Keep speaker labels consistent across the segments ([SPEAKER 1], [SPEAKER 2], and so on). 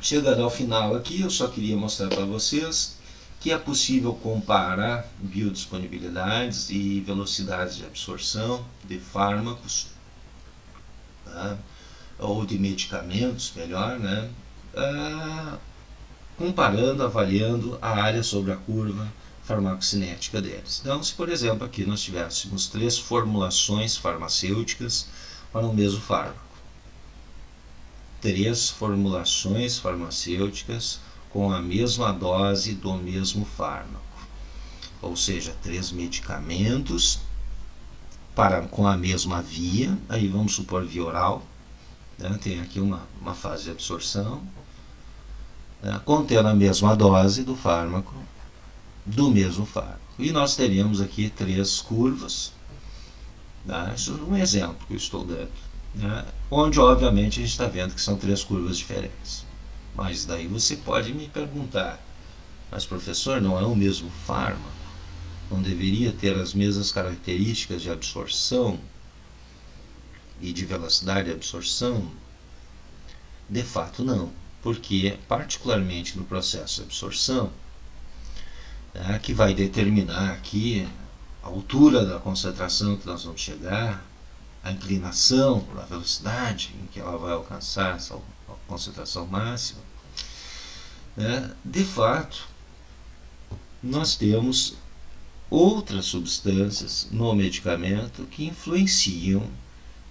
[SPEAKER 1] Chegando ao final aqui, eu só queria mostrar para vocês que é possível comparar biodisponibilidades e velocidades de absorção de fármacos, tá? Ou de medicamentos, melhor, né? Comparando, avaliando a área sobre a curva farmacocinética deles. Então, se por exemplo aqui nós tivéssemos 3 formulações farmacêuticas para o mesmo fármaco, 3 formulações farmacêuticas com a mesma dose do mesmo fármaco, ou seja, 3 medicamentos com a mesma via, aí vamos supor via oral, né? Tem aqui uma fase de absorção, né? Contendo a mesma dose do fármaco, do mesmo fármaco. E nós teríamos aqui 3 curvas, né? Isso é um exemplo que eu estou dando, né? Onde obviamente a gente está vendo que são 3 curvas diferentes. Mas daí você pode me perguntar, mas professor, não é o mesmo fármaco? Não deveria ter as mesmas características de absorção e de velocidade de absorção? De fato não, porque particularmente no processo de absorção, né, que vai determinar aqui a altura da concentração que nós vamos chegar, a inclinação, a velocidade em que ela vai alcançar essa concentração máxima, né, de fato nós temos outras substâncias no medicamento que influenciam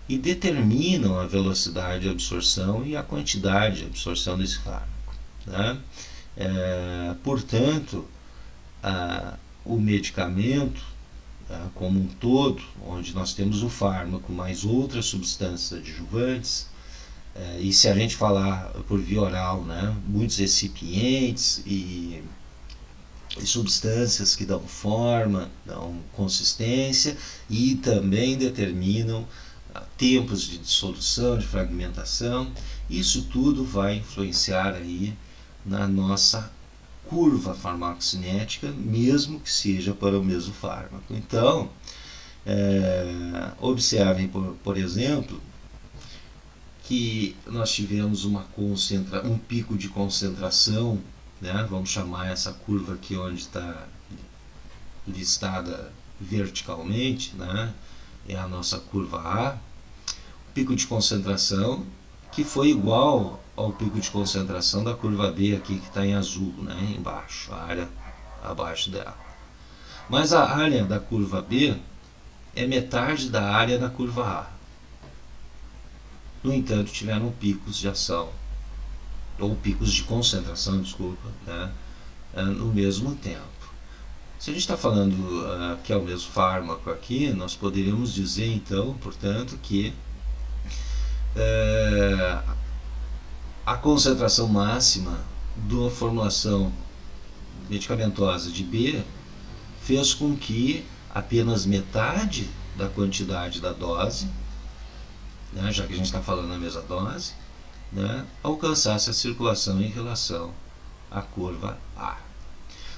[SPEAKER 1] e determinam a velocidade de absorção e a quantidade de absorção desse fármaco, né? Portanto, o medicamento como um todo, onde nós temos o fármaco mais outras substâncias adjuvantes, e se a gente falar por via oral, né, muitos recipientes e substâncias que dão forma, dão consistência e também determinam tempos de dissolução, de fragmentação. Isso tudo vai influenciar aí na nossa curva farmacocinética, mesmo que seja para o mesmo fármaco. Então, observem, por exemplo, que nós tivemos um pico de concentração, né? Vamos chamar essa curva aqui onde está listada verticalmente, né? É a nossa curva A, pico de concentração que foi igual ao pico de concentração da curva B aqui que está em azul, né? Embaixo, a área abaixo dela. Mas a área da curva B é metade da área da curva A. No entanto, tiveram picos de ação, ou picos de concentração, desculpa, né, no mesmo tempo. Se a gente está falando que é o mesmo fármaco aqui, nós poderíamos dizer então, portanto, que a concentração máxima da formulação medicamentosa de B fez com que apenas metade da quantidade da dose, né, já que a gente está falando da mesma dose, né, alcançasse a circulação em relação à curva A.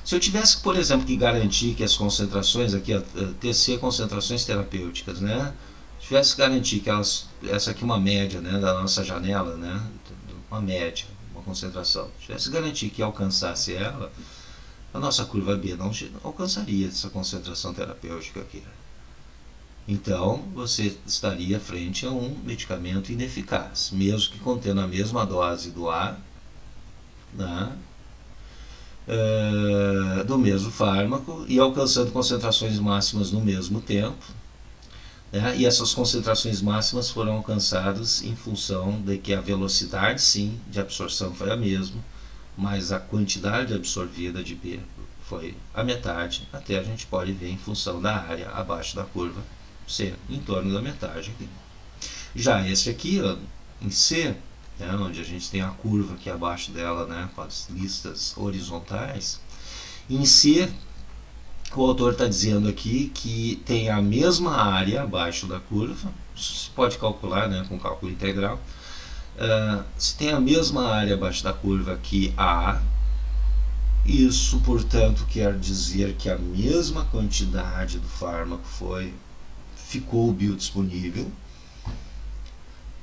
[SPEAKER 1] Se eu tivesse, por exemplo, que garantir que as concentrações, aqui a TC, concentrações terapêuticas, né, tivesse que garantir que essa aqui é uma média, né, da nossa janela, né, uma média, uma concentração, tivesse que garantir que alcançasse ela, a nossa curva B não alcançaria essa concentração terapêutica aqui. Então, você estaria frente a um medicamento ineficaz, mesmo que contendo a mesma dose do A, né, do mesmo fármaco e alcançando concentrações máximas no mesmo tempo, né, e essas concentrações máximas foram alcançadas em função de que a velocidade, sim, de absorção foi a mesma, mas a quantidade absorvida de B foi a metade, até a gente pode ver em função da área abaixo da curva C, em torno da metade aqui. Já esse aqui, ó, em C, né, onde a gente tem a curva aqui abaixo dela, né, com as listas horizontais, em C, o autor está dizendo aqui que tem a mesma área abaixo da curva, se pode calcular, né, com cálculo integral, se tem a mesma área abaixo da curva que A, isso, portanto, quer dizer que a mesma quantidade do fármaco ficou biodisponível,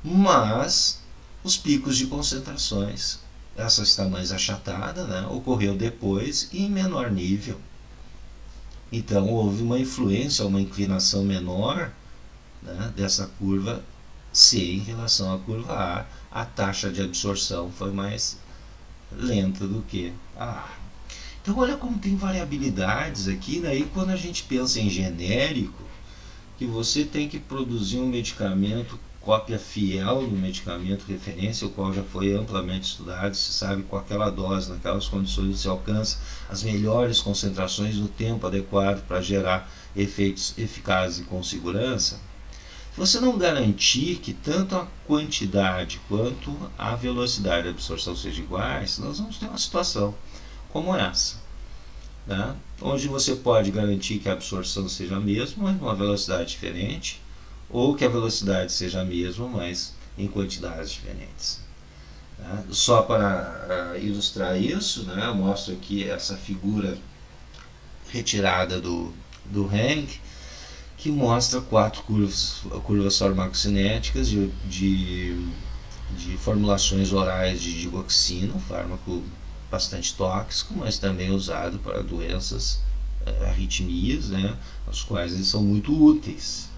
[SPEAKER 1] mas os picos de concentrações essa está mais achatada, né, ocorreu depois e em menor nível. Então houve uma influência, uma inclinação menor, né, dessa curva C em relação à curva A taxa de absorção foi mais lenta do que a A. Então olha como tem variabilidades aqui, né? E quando a gente pensa em genérico, que você tem que produzir um medicamento, cópia fiel do medicamento referência, o qual já foi amplamente estudado, se sabe com aquela dose, naquelas condições você alcança as melhores concentrações no tempo adequado para gerar efeitos eficazes e com segurança. Se você não garantir que tanto a quantidade quanto a velocidade de absorção sejam iguais, nós vamos ter uma situação como essa, né? Onde você pode garantir que a absorção seja a mesma, mas numa velocidade diferente, ou que a velocidade seja a mesma, mas em quantidades diferentes. Né? Só para ilustrar isso, né, eu mostro aqui essa figura retirada do Heng, que mostra 4 curvas farmacocinéticas de formulações orais de digoxina, um fármaco bastante tóxico, mas também usado para doenças, arritmias, né, as quais eles são muito úteis.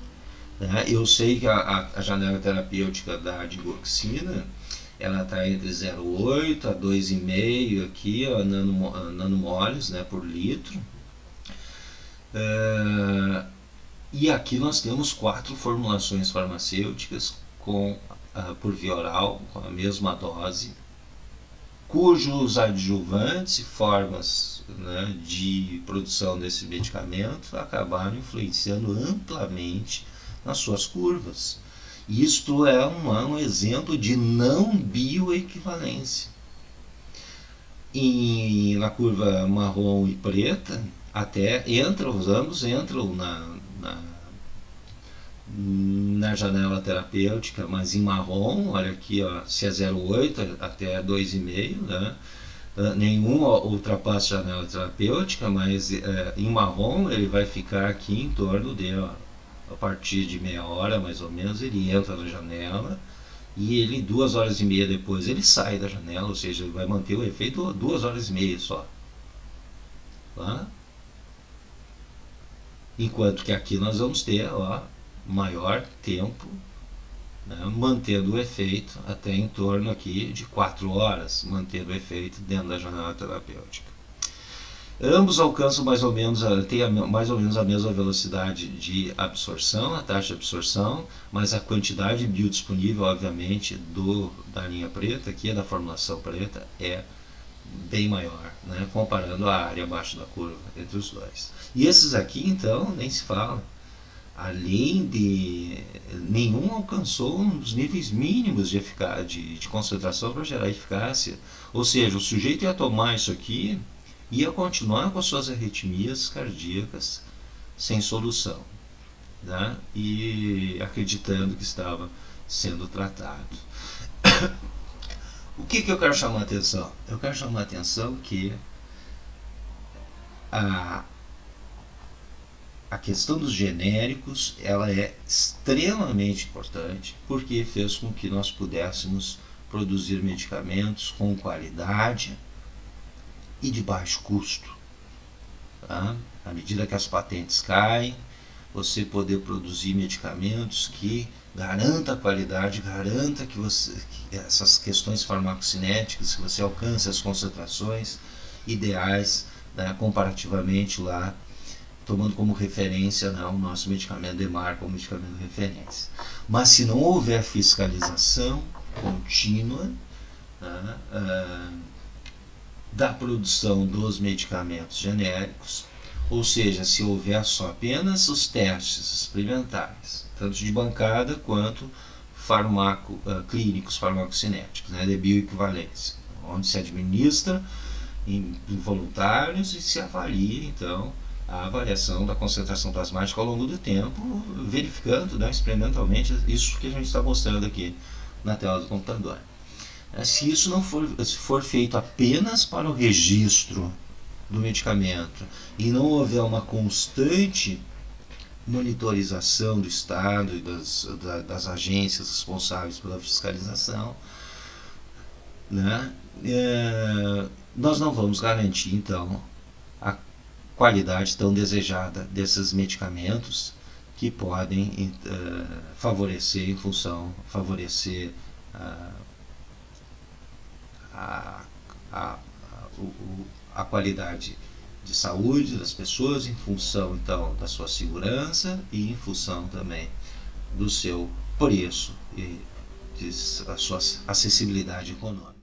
[SPEAKER 1] Né? Eu sei que a janela terapêutica da digoxina ela está entre 0,8 a 2,5 aqui, nanomoles, né, por litro. E aqui nós temos 4 formulações farmacêuticas por via oral, com a mesma dose, cujos adjuvantes e formas, né, de produção desse medicamento acabaram influenciando amplamente nas suas curvas. Isto é um exemplo de não bioequivalência. Na curva marrom e preta, até os ambos entram na janela terapêutica, mas em marrom, olha aqui, ó, se é 0,8 até 2,5, né? Nenhum ultrapassa a janela terapêutica, mas em marrom ele vai ficar aqui em torno de, ó, a partir de meia hora mais ou menos, ele entra na janela e ele 2 horas e meia depois ele sai da janela, ou seja, ele vai manter o efeito 2 horas e meia só. Tá? Enquanto que aqui nós vamos ter, ó, maior tempo, né, mantendo o efeito até em torno aqui de 4 horas, mantendo o efeito dentro da janela terapêutica. Ambos alcançam têm mais ou menos a mesma velocidade de absorção, a taxa de absorção, mas a quantidade biodisponível, obviamente, da linha preta, aqui da formulação preta, é bem maior, né, comparando a área abaixo da curva entre os dois. E esses aqui, então, nem se fala. Além de nenhum alcançou os níveis mínimos de concentração para gerar eficácia. Ou seja, o sujeito ia tomar isso aqui e ia continuar com as suas arritmias cardíacas sem solução, né? E acreditando que estava sendo tratado. O que eu quero chamar a atenção? Eu quero chamar a atenção que a questão dos genéricos ela é extremamente importante porque fez com que nós pudéssemos produzir medicamentos com qualidade e de baixo custo. Tá? À medida que as patentes caem, você poder produzir medicamentos que garanta a qualidade, garanta que essas questões farmacocinéticas, que você alcance as concentrações ideais, né, comparativamente lá, tomando como referência, né, o nosso medicamento de marca, o medicamento de referência. Mas se não houver fiscalização contínua, né, da produção dos medicamentos genéricos, ou seja, se houver só apenas os testes experimentais, tanto de bancada quanto clínicos farmacocinéticos, né, de bioequivalência, onde se administra em voluntários e se avalia, então, a avaliação da concentração plasmática ao longo do tempo, verificando, né, experimentalmente isso que a gente está mostrando aqui na tela do computador. Se isso não for feito apenas para o registro do medicamento e não houver uma constante monitorização do Estado e das agências responsáveis pela fiscalização, né, nós não vamos garantir então a qualidade tão desejada desses medicamentos, que podem favorecer a, a, a qualidade de saúde das pessoas, em função então da sua segurança e em função também do seu preço e de a sua acessibilidade econômica.